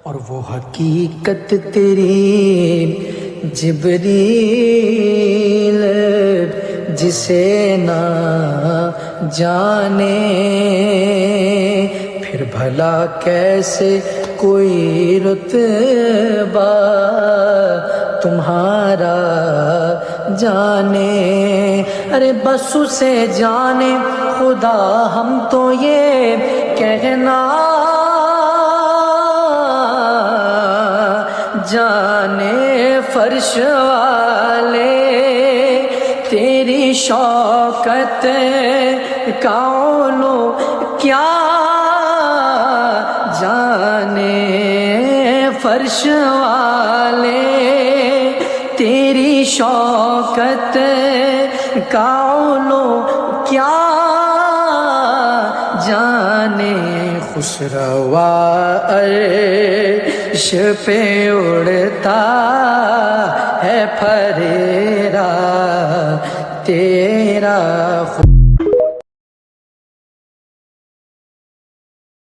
اور وہ حقیقت تیری جبریل جسے نہ جانے، پھر بھلا کیسے کوئی رتبہ تمہارا جانے۔ ارے بس اسے جانے خدا، ہم تو یہ کہنا جانے فرش والے تیری شوکت کا علو کیا جانے، فرش والے تیری شوکت کا علو کیا جانے۔ خوش روا عرش پہ اڑتا ہے پھریرا تیرا